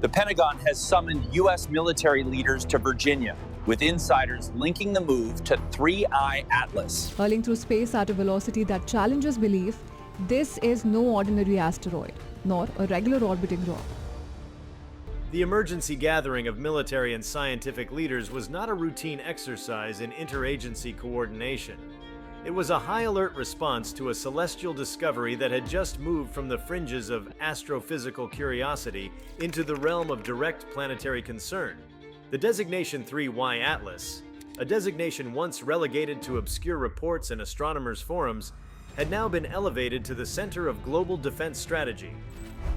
The Pentagon has summoned U.S. military leaders to Virginia, with insiders linking the move to 3I Atlas. Hurling through space at a velocity that challenges belief, this is no ordinary asteroid, nor a regular orbiting rock. The emergency gathering of military and scientific leaders was not a routine exercise in interagency coordination. It was a high-alert response to a celestial discovery that had just moved from the fringes of astrophysical curiosity into the realm of direct planetary concern. The designation 3Y Atlas, a designation once relegated to obscure reports and astronomers' forums, had now been elevated to the center of global defense strategy.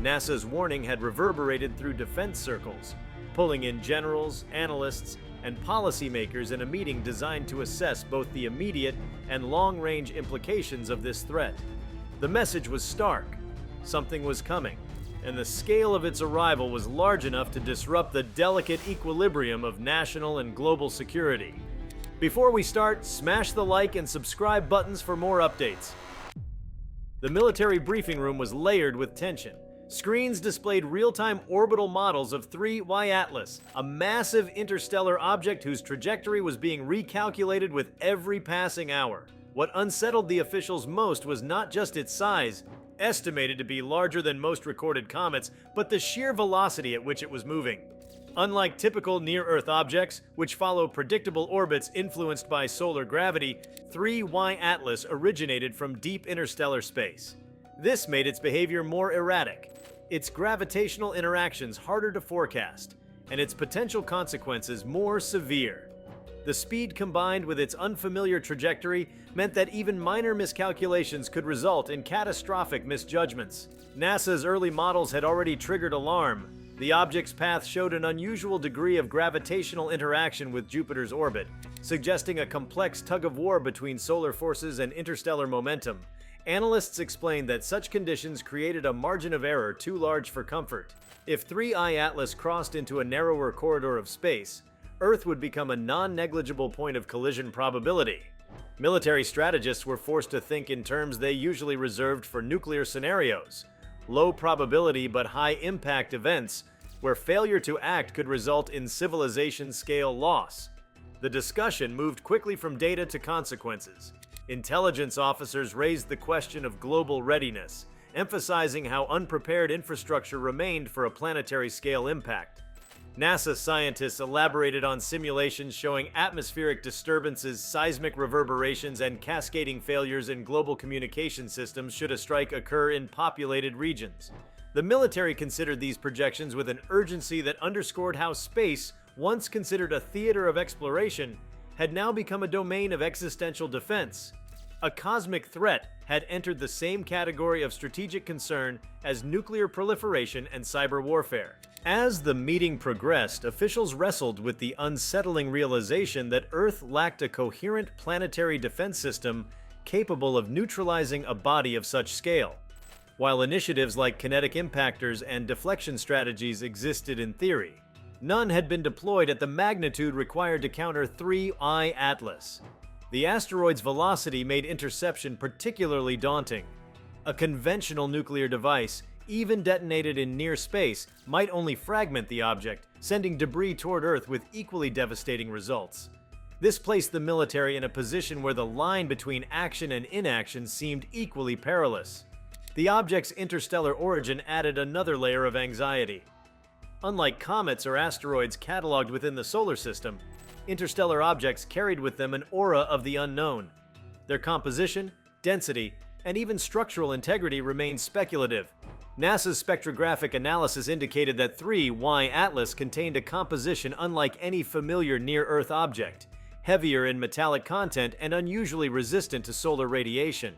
NASA's warning had reverberated through defense circles, pulling in generals, analysts, and policymakers in a meeting designed to assess both the immediate and long-range implications of this threat. The message was stark. Something was coming, and the scale of its arrival was large enough to disrupt the delicate equilibrium of national and global security. Before we start, smash the like and subscribe buttons for more updates. The military briefing room was layered with tension. Screens displayed real-time orbital models of 3Y Atlas, a massive interstellar object whose trajectory was being recalculated with every passing hour. What unsettled the officials most was not just its size, estimated to be larger than most recorded comets, but the sheer velocity at which it was moving. Unlike typical near-Earth objects, which follow predictable orbits influenced by solar gravity, 3Y Atlas originated from deep interstellar space. This made its behavior more erratic, its gravitational interactions harder to forecast, and its potential consequences more severe. The speed combined with its unfamiliar trajectory meant that even minor miscalculations could result in catastrophic misjudgments. NASA's early models had already triggered alarm. The object's path showed an unusual degree of gravitational interaction with Jupiter's orbit, suggesting a complex tug-of-war between solar forces and interstellar momentum. Analysts explained that such conditions created a margin of error too large for comfort. If 3I Atlas crossed into a narrower corridor of space, Earth would become a non-negligible point of collision probability. Military strategists were forced to think in terms they usually reserved for nuclear scenarios, low probability but high impact events where failure to act could result in civilization-scale loss. The discussion moved quickly from data to consequences. Intelligence officers raised the question of global readiness, emphasizing how unprepared infrastructure remained for a planetary-scale impact. NASA scientists elaborated on simulations showing atmospheric disturbances, seismic reverberations, and cascading failures in global communication systems should a strike occur in populated regions. The military considered these projections with an urgency that underscored how space, once considered a theater of exploration, had now become a domain of existential defense. A cosmic threat had entered the same category of strategic concern as nuclear proliferation and cyber warfare. As the meeting progressed, officials wrestled with the unsettling realization that Earth lacked a coherent planetary defense system capable of neutralizing a body of such scale. While initiatives like kinetic impactors and deflection strategies existed in theory, none had been deployed at the magnitude required to counter 3I Atlas. The asteroid's velocity made interception particularly daunting. A conventional nuclear device, even detonated in near space, might only fragment the object, sending debris toward Earth with equally devastating results. This placed the military in a position where the line between action and inaction seemed equally perilous. The object's interstellar origin added another layer of anxiety. Unlike comets or asteroids cataloged within the solar system, interstellar objects carried with them an aura of the unknown. Their composition, density, and even structural integrity remained speculative. NASA's spectrographic analysis indicated that 3Y Atlas contained a composition unlike any familiar near-Earth object, heavier in metallic content and unusually resistant to solar radiation.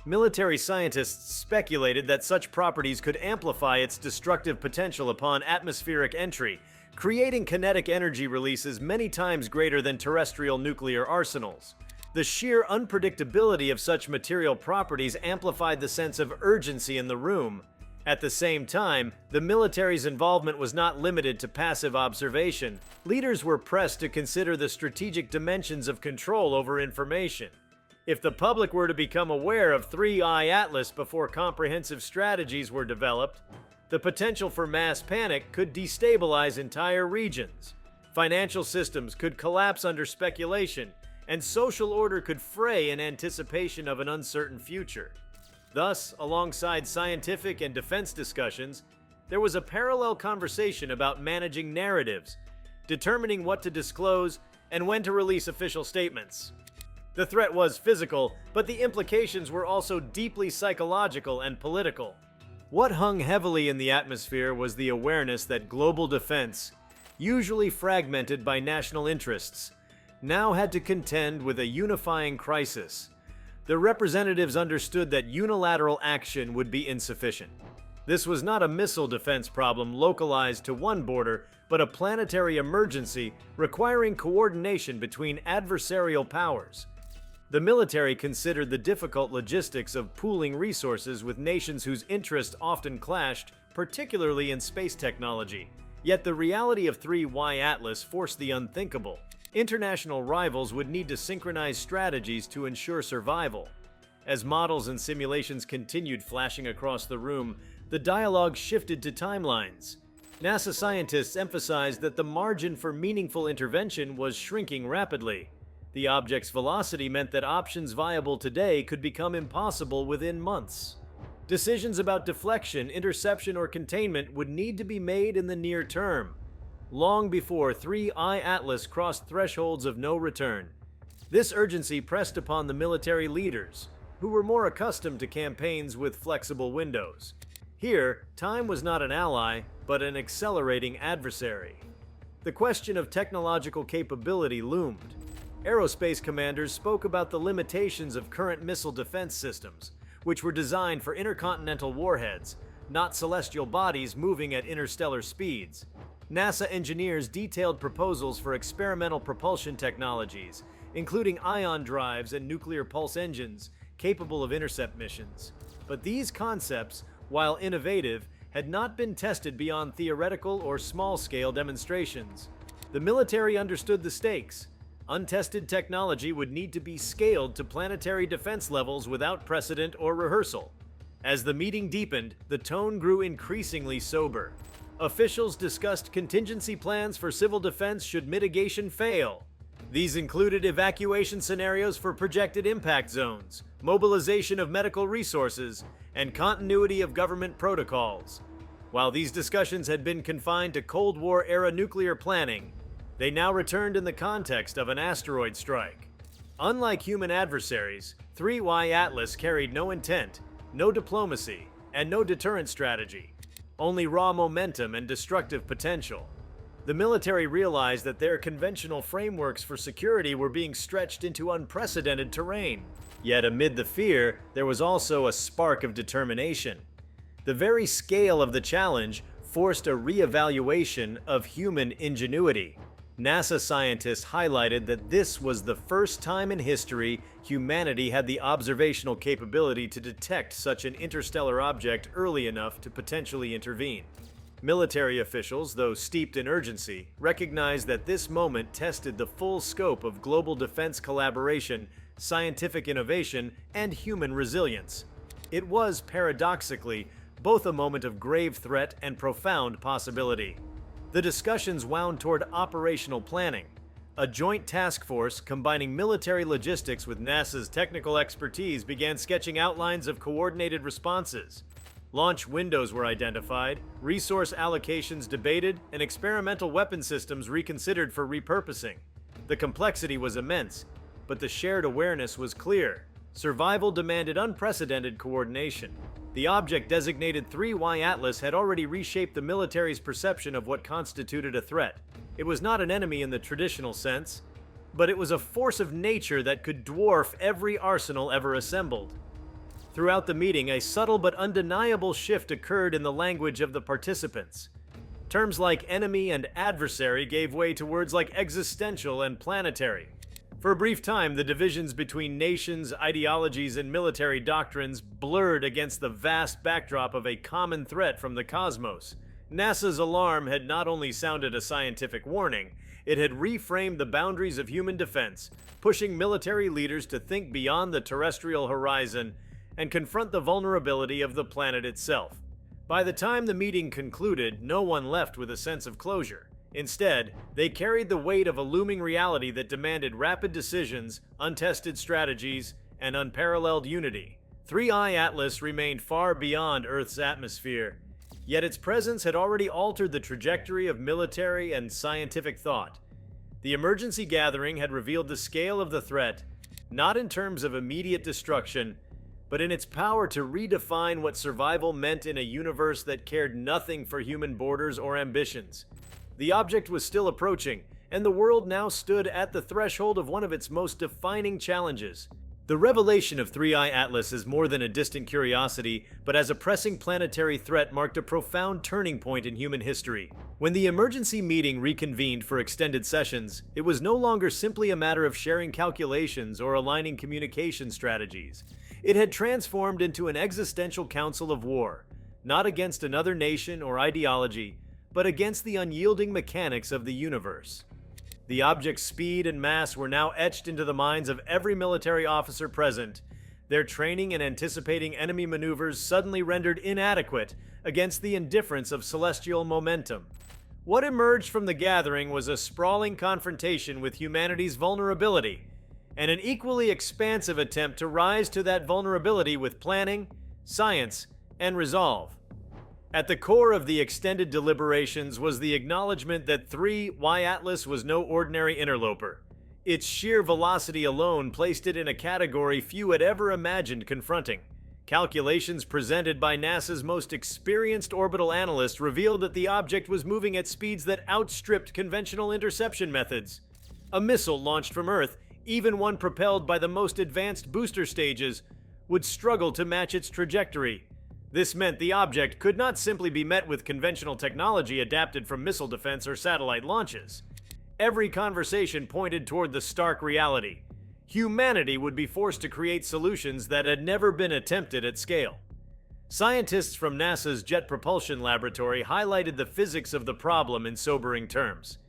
Military scientists speculated that such properties could amplify its destructive potential upon atmospheric entry, creating kinetic energy releases many times greater than terrestrial nuclear arsenals. The sheer unpredictability of such material properties amplified the sense of urgency in the room. At the same time, the military's involvement was not limited to passive observation. Leaders were pressed to consider the strategic dimensions of control over information. If the public were to become aware of 3I Atlas before comprehensive strategies were developed, The potential for mass panic could destabilize entire regions. Financial systems could collapse under speculation, and social order could fray in anticipation of an uncertain future. Thus, alongside scientific and defense discussions, there was a parallel conversation about managing narratives, determining what to disclose, and when to release official statements. The threat was physical, but the implications were also deeply psychological and political. What hung heavily in the atmosphere was the awareness that global defense, usually fragmented by national interests, now had to contend with a unifying crisis. The representatives understood that unilateral action would be insufficient. This was not a missile defense problem localized to one border, but a planetary emergency requiring coordination between adversarial powers. The military considered the difficult logistics of pooling resources with nations whose interests often clashed, particularly in space technology. Yet the reality of 3Y Atlas forced the unthinkable. International rivals would need to synchronize strategies to ensure survival. As models and simulations continued flashing across the room, the dialogue shifted to timelines. NASA scientists emphasized that the margin for meaningful intervention was shrinking rapidly. The object's velocity meant that options viable today could become impossible within months. Decisions about deflection, interception, or containment would need to be made in the near term, long before 3I Atlas crossed thresholds of no return. This urgency pressed upon the military leaders, who were more accustomed to campaigns with flexible windows. Here, time was not an ally, but an accelerating adversary. The question of technological capability loomed. Aerospace commanders spoke about the limitations of current missile defense systems, which were designed for intercontinental warheads, not celestial bodies moving at interstellar speeds. NASA engineers detailed proposals for experimental propulsion technologies, including ion drives and nuclear pulse engines capable of intercept missions. But these concepts, while innovative, had not been tested beyond theoretical or small-scale demonstrations. The military understood the stakes. Untested technology would need to be scaled to planetary defense levels without precedent or rehearsal. As the meeting deepened, the tone grew increasingly sober. Officials discussed contingency plans for civil defense should mitigation fail. These included evacuation scenarios for projected impact zones, mobilization of medical resources, and continuity of government protocols. While these discussions had been confined to Cold War-era nuclear planning, they now returned in the context of an asteroid strike. Unlike human adversaries, 3Y Atlas carried no intent, no diplomacy, and no deterrent strategy, only raw momentum and destructive potential. The military realized that their conventional frameworks for security were being stretched into unprecedented terrain. Yet amid the fear, there was also a spark of determination. The very scale of the challenge forced a re-evaluation of human ingenuity. NASA scientists highlighted that this was the first time in history humanity had the observational capability to detect such an interstellar object early enough to potentially intervene. Military officials, though steeped in urgency, recognized that this moment tested the full scope of global defense collaboration, scientific innovation, and human resilience. It was, paradoxically, both a moment of grave threat and profound possibility. The discussions wound toward operational planning. A joint task force combining military logistics with NASA's technical expertise began sketching outlines of coordinated responses. Launch windows were identified, resource allocations debated, and experimental weapon systems reconsidered for repurposing. The complexity was immense, but the shared awareness was clear. Survival demanded unprecedented coordination. The object designated 3Y Atlas had already reshaped the military's perception of what constituted a threat. It was not an enemy in the traditional sense, but it was a force of nature that could dwarf every arsenal ever assembled. Throughout the meeting, a subtle but undeniable shift occurred in the language of the participants. Terms like enemy and adversary gave way to words like existential and planetary. For a brief time, the divisions between nations, ideologies, and military doctrines blurred against the vast backdrop of a common threat from the cosmos. NASA's alarm had not only sounded a scientific warning, it had reframed the boundaries of human defense, pushing military leaders to think beyond the terrestrial horizon and confront the vulnerability of the planet itself. By the time the meeting concluded, no one left with a sense of closure. Instead, they carried the weight of a looming reality that demanded rapid decisions, untested strategies, and unparalleled unity. 3I Atlas remained far beyond Earth's atmosphere, yet its presence had already altered the trajectory of military and scientific thought. The emergency gathering had revealed the scale of the threat, not in terms of immediate destruction, but in its power to redefine what survival meant in a universe that cared nothing for human borders or ambitions. The object was still approaching, and the world now stood at the threshold of one of its most defining challenges. The revelation of 3I Atlas is more than a distant curiosity, but as a pressing planetary threat marked a profound turning point in human history. When the emergency meeting reconvened for extended sessions, it was no longer simply a matter of sharing calculations or aligning communication strategies. It had transformed into an existential council of war, not against another nation or ideology, but against the unyielding mechanics of the universe. The object's speed and mass were now etched into the minds of every military officer present, their training and anticipating enemy maneuvers suddenly rendered inadequate against the indifference of celestial momentum. What emerged from the gathering was a sprawling confrontation with humanity's vulnerability, and an equally expansive attempt to rise to that vulnerability with planning, science, and resolve. At the core of the extended deliberations was the acknowledgement that 3Y Atlas was no ordinary interloper. Its sheer velocity alone placed it in a category few had ever imagined confronting. Calculations presented by NASA's most experienced orbital analysts revealed that the object was moving at speeds that outstripped conventional interception methods. A missile launched from Earth, even one propelled by the most advanced booster stages, would struggle to match its trajectory. This meant the object could not simply be met with conventional technology adapted from missile defense or satellite launches. Every conversation pointed toward the stark reality. Humanity would be forced to create solutions that had never been attempted at scale. Scientists from NASA's Jet Propulsion Laboratory highlighted the physics of the problem in sobering terms.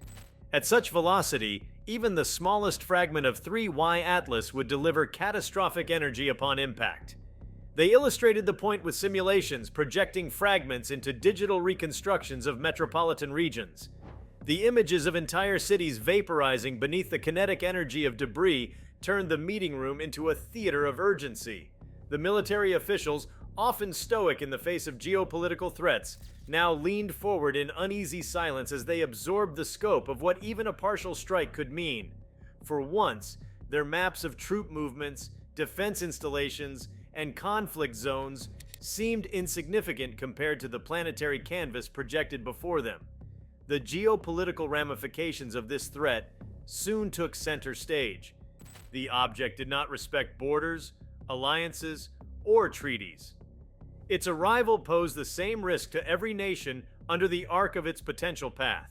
At such velocity, even the smallest fragment of 3Y Atlas would deliver catastrophic energy upon impact. They illustrated the point with simulations projecting fragments into digital reconstructions of metropolitan regions. The images of entire cities vaporizing beneath the kinetic energy of debris turned the meeting room into a theater of urgency. The military officials, often stoic in the face of geopolitical threats, now leaned forward in uneasy silence as they absorbed the scope of what even a partial strike could mean. For once, their maps of troop movements, defense installations, and conflict zones seemed insignificant compared to the planetary canvas projected before them. The geopolitical ramifications of this threat soon took center stage. The object did not respect borders, alliances, or treaties. Its arrival posed the same risk to every nation under the arc of its potential path.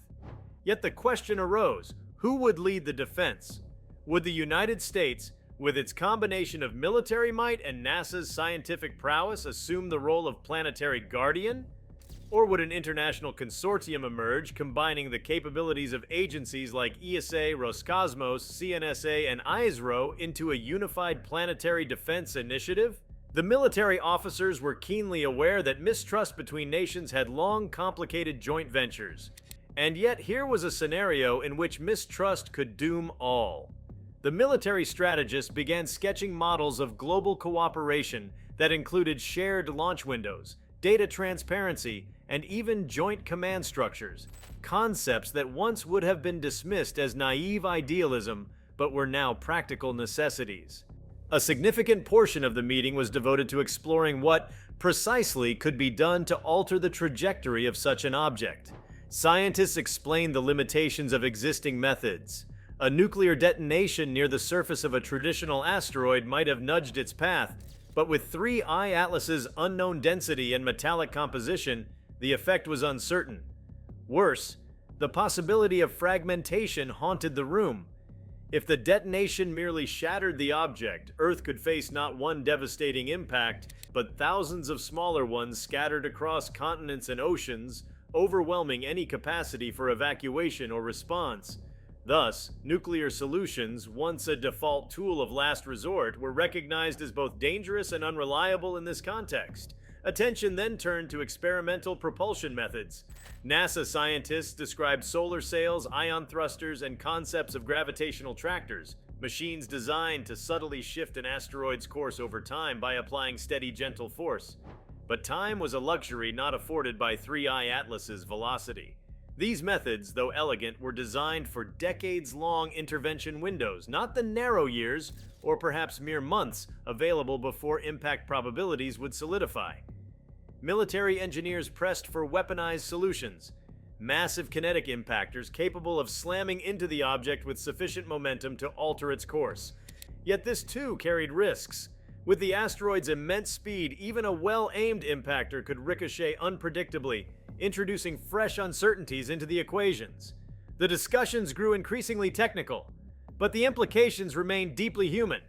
Yet the question arose, who would lead the defense? Would the United States, with its combination of military might and NASA's scientific prowess, assume the role of planetary guardian? Or would an international consortium emerge, combining the capabilities of agencies like ESA, Roscosmos, CNSA, and ISRO into a unified planetary defense initiative? The military officers were keenly aware that mistrust between nations had long complicated joint ventures. And yet here was a scenario in which mistrust could doom all. The military strategists began sketching models of global cooperation that included shared launch windows, data transparency, and even joint command structures, concepts that once would have been dismissed as naive idealism, but were now practical necessities. A significant portion of the meeting was devoted to exploring what, precisely, could be done to alter the trajectory of such an object. Scientists explained the limitations of existing methods. A nuclear detonation near the surface of a traditional asteroid might have nudged its path, but with 3I Atlas's unknown density and metallic composition, the effect was uncertain. Worse, the possibility of fragmentation haunted the room. If the detonation merely shattered the object, Earth could face not one devastating impact, but thousands of smaller ones scattered across continents and oceans, overwhelming any capacity for evacuation or response. Thus, nuclear solutions, once a default tool of last resort, were recognized as both dangerous and unreliable in this context. Attention then turned to experimental propulsion methods. NASA scientists described solar sails, ion thrusters, and concepts of gravitational tractors, machines designed to subtly shift an asteroid's course over time by applying steady, gentle force. But time was a luxury not afforded by 3I Atlas's velocity. These methods, though elegant, were designed for decades-long intervention windows, not the narrow years, or perhaps mere months, available before impact probabilities would solidify. Military engineers pressed for weaponized solutions, massive kinetic impactors capable of slamming into the object with sufficient momentum to alter its course. Yet this too carried risks. With the asteroid's immense speed, even a well-aimed impactor could ricochet unpredictably, introducing fresh uncertainties into the equations. The discussions grew increasingly technical, but the implications remained deeply human.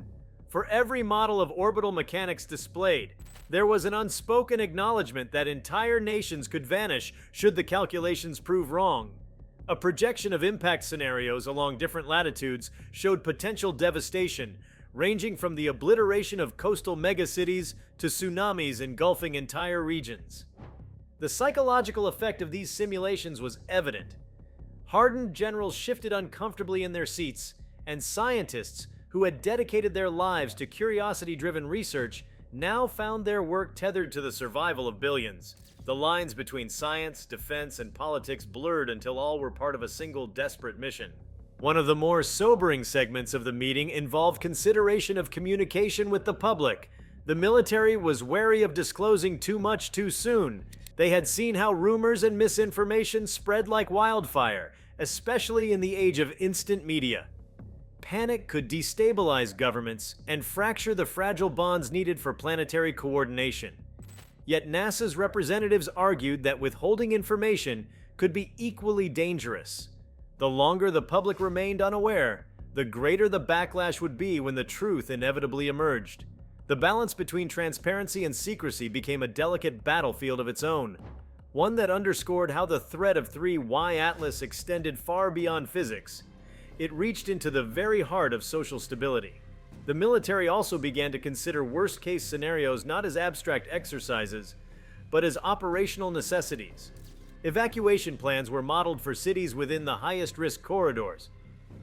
For every model of orbital mechanics displayed, there was an unspoken acknowledgement that entire nations could vanish should the calculations prove wrong. A projection of impact scenarios along different latitudes showed potential devastation, ranging from the obliteration of coastal megacities to tsunamis engulfing entire regions. The psychological effect of these simulations was evident. Hardened generals shifted uncomfortably in their seats, and scientists who had dedicated their lives to curiosity-driven research now found their work tethered to the survival of billions. The lines between science, defense, and politics blurred until all were part of a single desperate mission. One of the more sobering segments of the meeting involved consideration of communication with the public. The military was wary of disclosing too much too soon. They had seen how rumors and misinformation spread like wildfire, especially in the age of instant media. Panic could destabilize governments and fracture the fragile bonds needed for planetary coordination. Yet NASA's representatives argued that withholding information could be equally dangerous. The longer the public remained unaware, the greater the backlash would be when the truth inevitably emerged. The balance between transparency and secrecy became a delicate battlefield of its own, one that underscored how the threat of 3Y Atlas extended far beyond physics. It reached into the very heart of social stability. The military also began to consider worst-case scenarios not as abstract exercises, but as operational necessities. Evacuation plans were modeled for cities within the highest-risk corridors.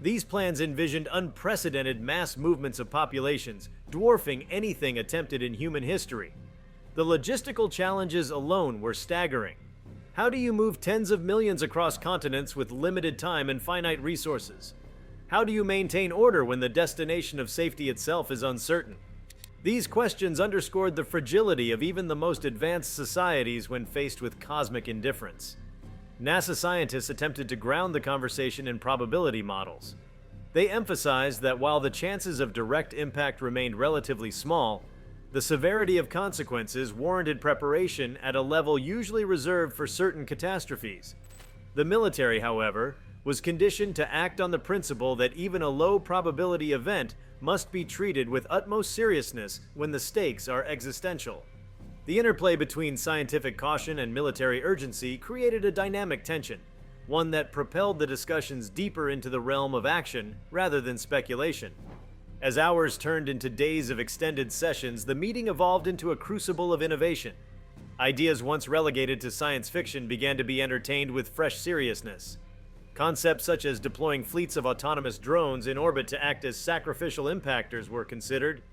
These plans envisioned unprecedented mass movements of populations, dwarfing anything attempted in human history. The logistical challenges alone were staggering. How do you move tens of millions across continents with limited time and finite resources? How do you maintain order when the destination of safety itself is uncertain? These questions underscored the fragility of even the most advanced societies when faced with cosmic indifference. NASA scientists attempted to ground the conversation in probability models. They emphasized that while the chances of direct impact remained relatively small, the severity of consequences warranted preparation at a level usually reserved for certain catastrophes. The military, however, was conditioned to act on the principle that even a low-probability event must be treated with utmost seriousness when the stakes are existential. The interplay between scientific caution and military urgency created a dynamic tension, one that propelled the discussions deeper into the realm of action rather than speculation. As hours turned into days of extended sessions, the meeting evolved into a crucible of innovation. Ideas once relegated to science fiction began to be entertained with fresh seriousness. Concepts such as deploying fleets of autonomous drones in orbit to act as sacrificial impactors were considered.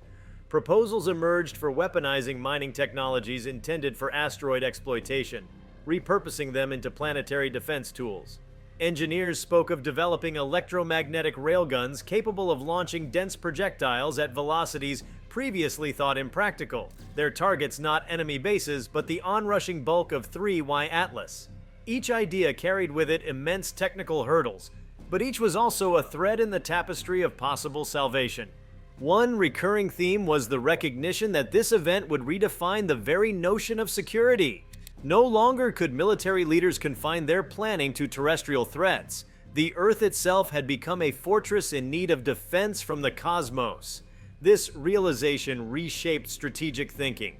Proposals emerged for weaponizing mining technologies intended for asteroid exploitation, repurposing them into planetary defense tools. Engineers spoke of developing electromagnetic railguns capable of launching dense projectiles at velocities previously thought impractical, their targets not enemy bases but the onrushing bulk of 3Y Atlas. Each idea carried with it immense technical hurdles, but each was also a thread in the tapestry of possible salvation. One recurring theme was the recognition that this event would redefine the very notion of security. No longer could military leaders confine their planning to terrestrial threats. The Earth itself had become a fortress in need of defense from the cosmos. This realization reshaped strategic thinking.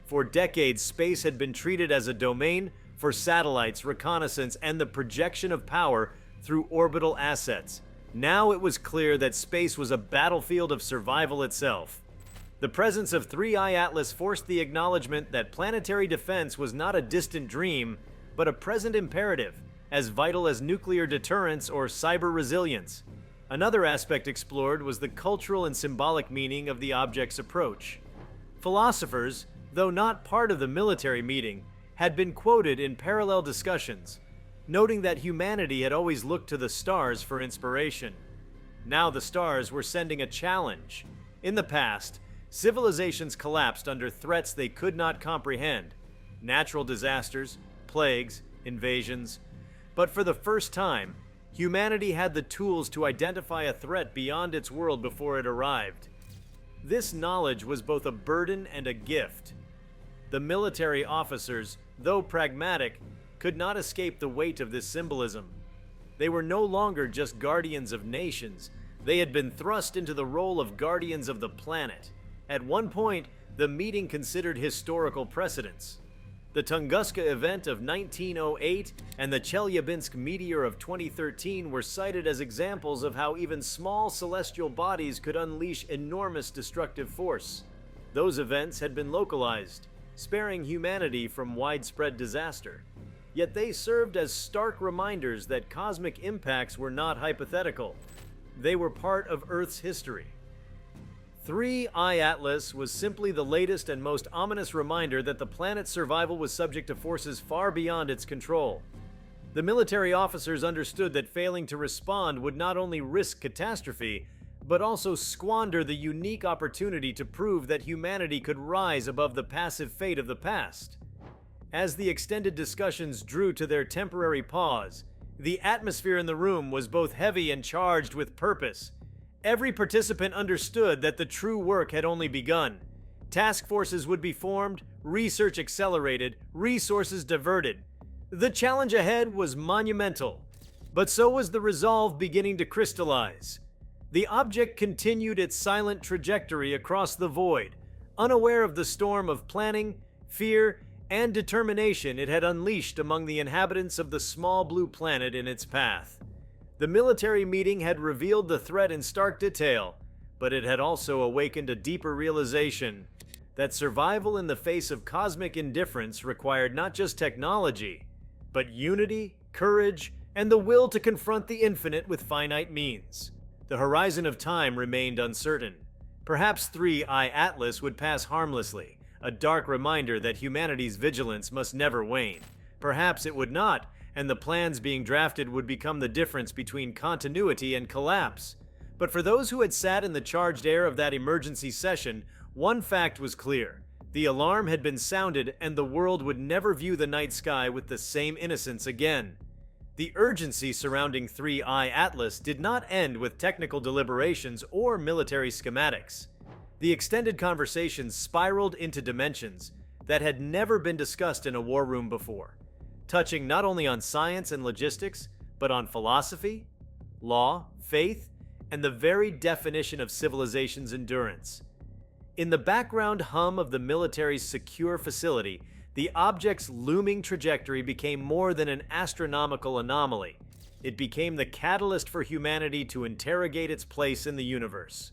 For decades, space had been treated as a domain for satellites, reconnaissance, and the projection of power through orbital assets. Now it was clear that space was a battlefield of survival itself. The presence of 3I Atlas forced the acknowledgement that planetary defense was not a distant dream, but a present imperative, as vital as nuclear deterrence or cyber resilience. Another aspect explored was the cultural and symbolic meaning of the object's approach. Philosophers, though not part of the military meeting, had been quoted in parallel discussions, noting that humanity had always looked to the stars for inspiration. Now the stars were sending a challenge. In the past, civilizations collapsed under threats they could not comprehend: natural disasters, plagues, invasions. But for the first time, humanity had the tools to identify a threat beyond its world before it arrived. This knowledge was both a burden and a gift. The military officers, though pragmatic, could not escape the weight of this symbolism. They were no longer just guardians of nations. They had been thrust into the role of guardians of the planet. At one point, the meeting considered historical precedents. The Tunguska event of 1908 and the Chelyabinsk meteor of 2013 were cited as examples of how even small celestial bodies could unleash enormous destructive force. Those events had been localized, sparing humanity from widespread disaster. Yet they served as stark reminders that cosmic impacts were not hypothetical. They were part of Earth's history. 3I Atlas was simply the latest and most ominous reminder that the planet's survival was subject to forces far beyond its control. The military officers understood that failing to respond would not only risk catastrophe, but also squander the unique opportunity to prove that humanity could rise above the passive fate of the past. As the extended discussions drew to their temporary pause, the atmosphere in the room was both heavy and charged with purpose. Every participant understood that the true work had only begun. Task forces would be formed, research accelerated, resources diverted. The challenge ahead was monumental, but so was the resolve beginning to crystallize. The object continued its silent trajectory across the void, unaware of the storm of planning, fear, and determination it had unleashed among the inhabitants of the small blue planet in its path. The military meeting had revealed the threat in stark detail, but it had also awakened a deeper realization that survival in the face of cosmic indifference required not just technology, but unity, courage, and the will to confront the infinite with finite means. The horizon of time remained uncertain. Perhaps 3I Atlas would pass harmlessly, a dark reminder that humanity's vigilance must never wane. Perhaps it would not, and the plans being drafted would become the difference between continuity and collapse. But for those who had sat in the charged air of that emergency session, one fact was clear. The alarm had been sounded, and the world would never view the night sky with the same innocence again. The urgency surrounding 3I Atlas did not end with technical deliberations or military schematics. The extended conversations spiraled into dimensions that had never been discussed in a war room before, touching not only on science and logistics, but on philosophy, law, faith, and the very definition of civilization's endurance. In the background hum of the military's secure facility, the object's looming trajectory became more than an astronomical anomaly. It became the catalyst for humanity to interrogate its place in the universe.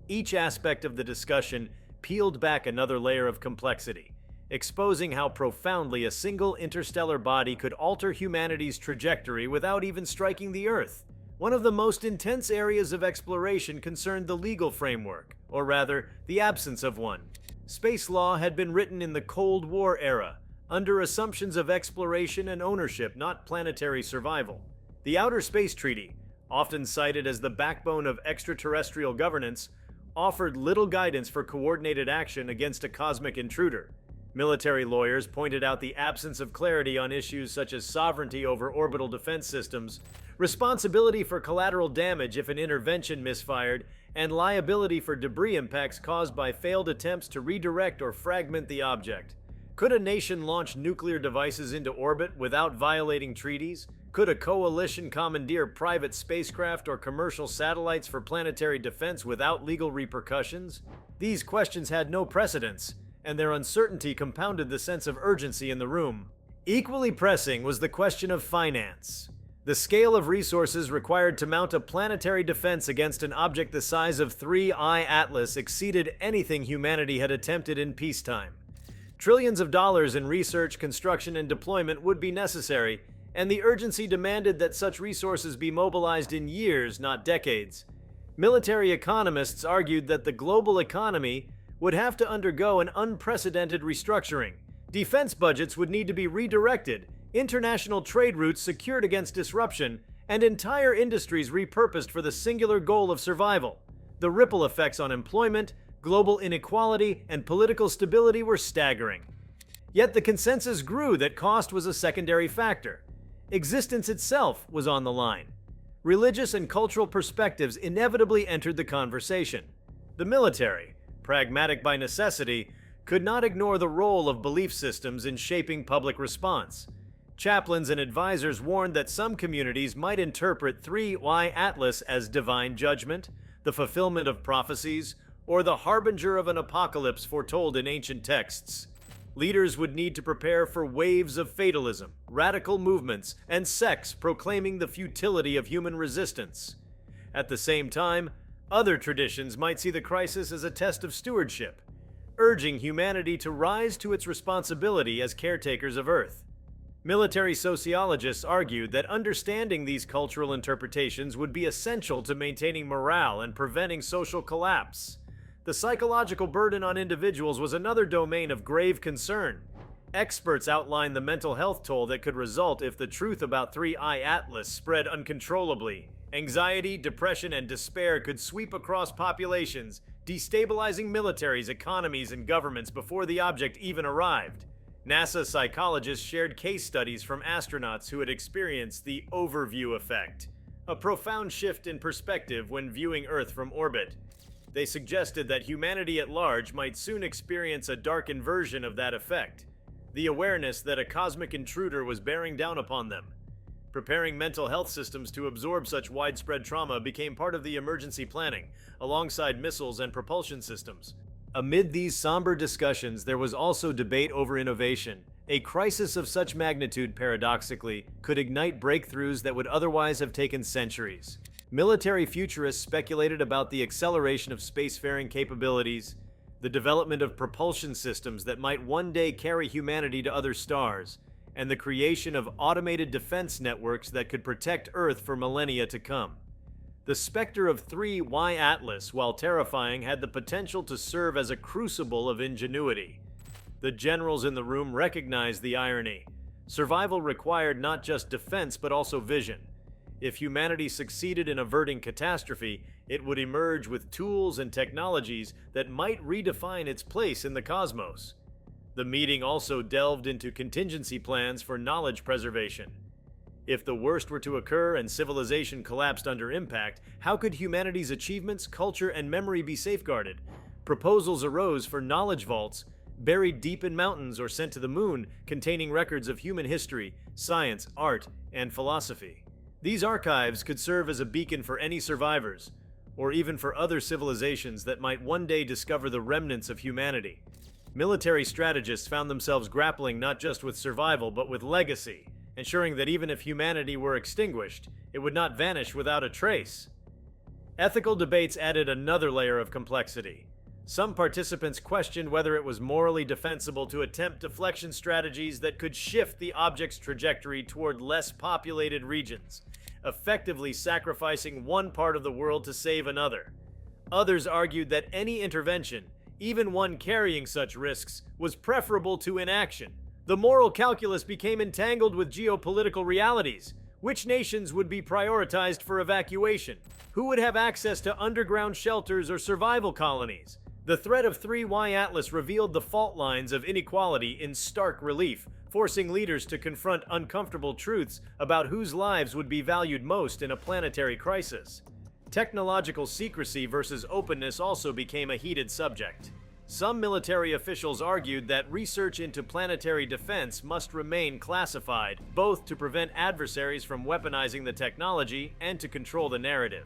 Each aspect of the discussion peeled back another layer of complexity, exposing how profoundly a single interstellar body could alter humanity's trajectory without even striking the Earth. One of the most intense areas of exploration concerned the legal framework, or rather, the absence of one. Space law had been written in the Cold War era, under assumptions of exploration and ownership, not planetary survival. The Outer Space Treaty, often cited as the backbone of extraterrestrial governance, offered little guidance for coordinated action against a cosmic intruder. Military lawyers pointed out the absence of clarity on issues such as sovereignty over orbital defense systems, responsibility for collateral damage if an intervention misfired, and liability for debris impacts caused by failed attempts to redirect or fragment the object. Could a nation launch nuclear devices into orbit without violating treaties? Could a coalition commandeer private spacecraft or commercial satellites for planetary defense without legal repercussions? These questions had no precedence, and their uncertainty compounded the sense of urgency in the room. Equally pressing was the question of finance. The scale of resources required to mount a planetary defense against an object the size of 3I Atlas exceeded anything humanity had attempted in peacetime. Trillions of dollars in research, construction, and deployment would be necessary, and the urgency demanded that such resources be mobilized in years, not decades. Military economists argued that the global economy would have to undergo an unprecedented restructuring. Defense budgets would need to be redirected, international trade routes secured against disruption, and entire industries repurposed for the singular goal of survival. The ripple effects on employment, global inequality, and political stability were staggering. Yet the consensus grew that cost was a secondary factor. Existence itself was on the line. Religious and cultural perspectives inevitably entered the conversation. The military, pragmatic by necessity, could not ignore the role of belief systems in shaping public response. Chaplains and advisors warned that some communities might interpret 3Y Atlas as divine judgment, the fulfillment of prophecies, or the harbinger of an apocalypse foretold in ancient texts. Leaders would need to prepare for waves of fatalism, radical movements, and sects proclaiming the futility of human resistance. At the same time, other traditions might see the crisis as a test of stewardship, urging humanity to rise to its responsibility as caretakers of Earth. Military sociologists argued that understanding these cultural interpretations would be essential to maintaining morale and preventing social collapse. The psychological burden on individuals was another domain of grave concern. Experts outlined the mental health toll that could result if the truth about 3I Atlas spread uncontrollably. Anxiety, depression, and despair could sweep across populations, destabilizing militaries, economies, and governments before the object even arrived. NASA psychologists shared case studies from astronauts who had experienced the overview effect, a profound shift in perspective when viewing Earth from orbit. They suggested that humanity at large might soon experience a darkened version of that effect, the awareness that a cosmic intruder was bearing down upon them. Preparing mental health systems to absorb such widespread trauma became part of the emergency planning, alongside missiles and propulsion systems. Amid these somber discussions, there was also debate over innovation. A crisis of such magnitude, paradoxically, could ignite breakthroughs that would otherwise have taken centuries. Military futurists speculated about the acceleration of spacefaring capabilities, the development of propulsion systems that might one day carry humanity to other stars, and the creation of automated defense networks that could protect Earth for millennia to come. The specter of 3Y Atlas, while terrifying, had the potential to serve as a crucible of ingenuity. The generals in the room recognized the irony. Survival required not just defense but also vision. If humanity succeeded in averting catastrophe, it would emerge with tools and technologies that might redefine its place in the cosmos. The meeting also delved into contingency plans for knowledge preservation. If the worst were to occur and civilization collapsed under impact, how could humanity's achievements, culture, and memory be safeguarded? Proposals arose for knowledge vaults, buried deep in mountains or sent to the moon, containing records of human history, science, art, and philosophy. These archives could serve as a beacon for any survivors, or even for other civilizations that might one day discover the remnants of humanity. Military strategists found themselves grappling not just with survival but with legacy, ensuring that even if humanity were extinguished, it would not vanish without a trace. Ethical debates added another layer of complexity. Some participants questioned whether it was morally defensible to attempt deflection strategies that could shift the object's trajectory toward less populated regions, effectively sacrificing one part of the world to save another. Others argued that any intervention, even one carrying such risks, was preferable to inaction. The moral calculus became entangled with geopolitical realities. Which nations would be prioritized for evacuation? Who would have access to underground shelters or survival colonies? The threat of 3Y Atlas revealed the fault lines of inequality in stark relief, forcing leaders to confront uncomfortable truths about whose lives would be valued most in a planetary crisis. Technological secrecy versus openness also became a heated subject. Some military officials argued that research into planetary defense must remain classified, both to prevent adversaries from weaponizing the technology and to control the narrative.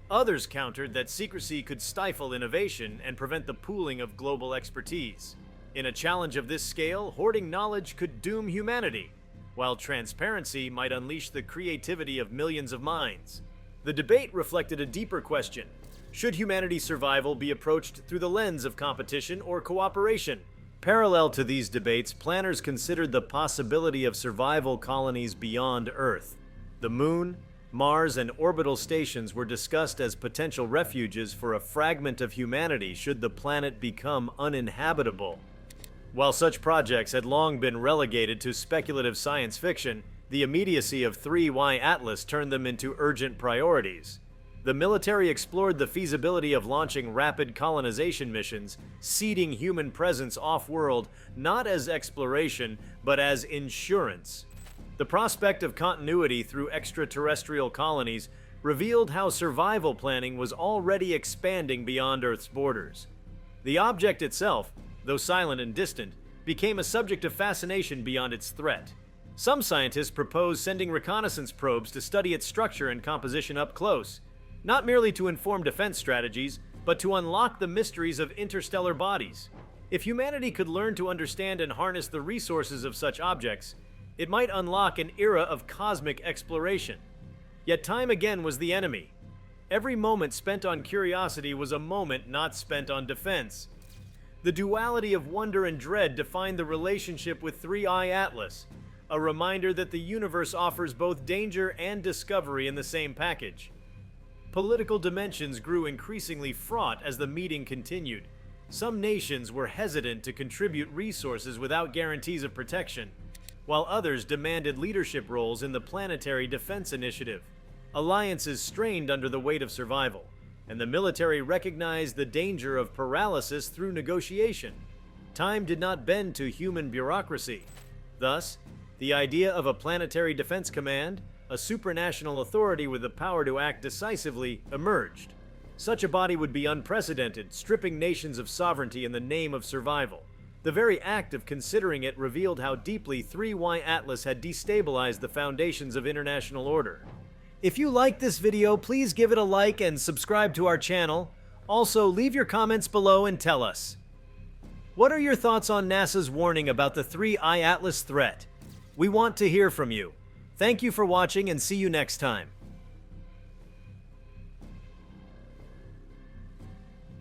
Others countered that secrecy could stifle innovation and prevent the pooling of global expertise. In a challenge of this scale, hoarding knowledge could doom humanity. while transparency might unleash the creativity of millions of minds. The debate reflected a deeper question. Should humanity's survival be approached through the lens of competition or cooperation? Parallel to these debates, planners considered the possibility of survival colonies beyond Earth. The Moon, Mars, and orbital stations were discussed as potential refuges for a fragment of humanity should the planet become uninhabitable. While such projects had long been relegated to speculative science fiction, the immediacy of 3Y Atlas turned them into urgent priorities. The military explored the feasibility of launching rapid colonization missions, seeding human presence off-world not as exploration, but as insurance. The prospect of continuity through extraterrestrial colonies revealed how survival planning was already expanding beyond Earth's borders. The object itself, though silent and distant, became a subject of fascination beyond its threat. Some scientists proposed sending reconnaissance probes to study its structure and composition up close, not merely to inform defense strategies, but to unlock the mysteries of interstellar bodies. If humanity could learn to understand and harness the resources of such objects, it might unlock an era of cosmic exploration. Yet time again was the enemy. Every moment spent on curiosity was a moment not spent on defense. The duality of wonder and dread defined the relationship with 3I Atlas, a reminder that the universe offers both danger and discovery in the same package. Political dimensions grew increasingly fraught as the meeting continued. Some nations were hesitant to contribute resources without guarantees of protection, while others demanded leadership roles in the Planetary Defense Initiative. Alliances strained under the weight of survival, and the military recognized the danger of paralysis through negotiation. Time did not bend to human bureaucracy. Thus, the idea of a planetary defense command, a supranational authority with the power to act decisively, emerged. Such a body would be unprecedented, stripping nations of sovereignty in the name of survival. The very act of considering it revealed how deeply 3Y Atlas had destabilized the foundations of international order. If you liked this video, please give it a like and subscribe to our channel. Also, leave your comments below and tell us. What are your thoughts on NASA's warning about the 3I Atlas threat? We want to hear from you. Thank you for watching and see you next time.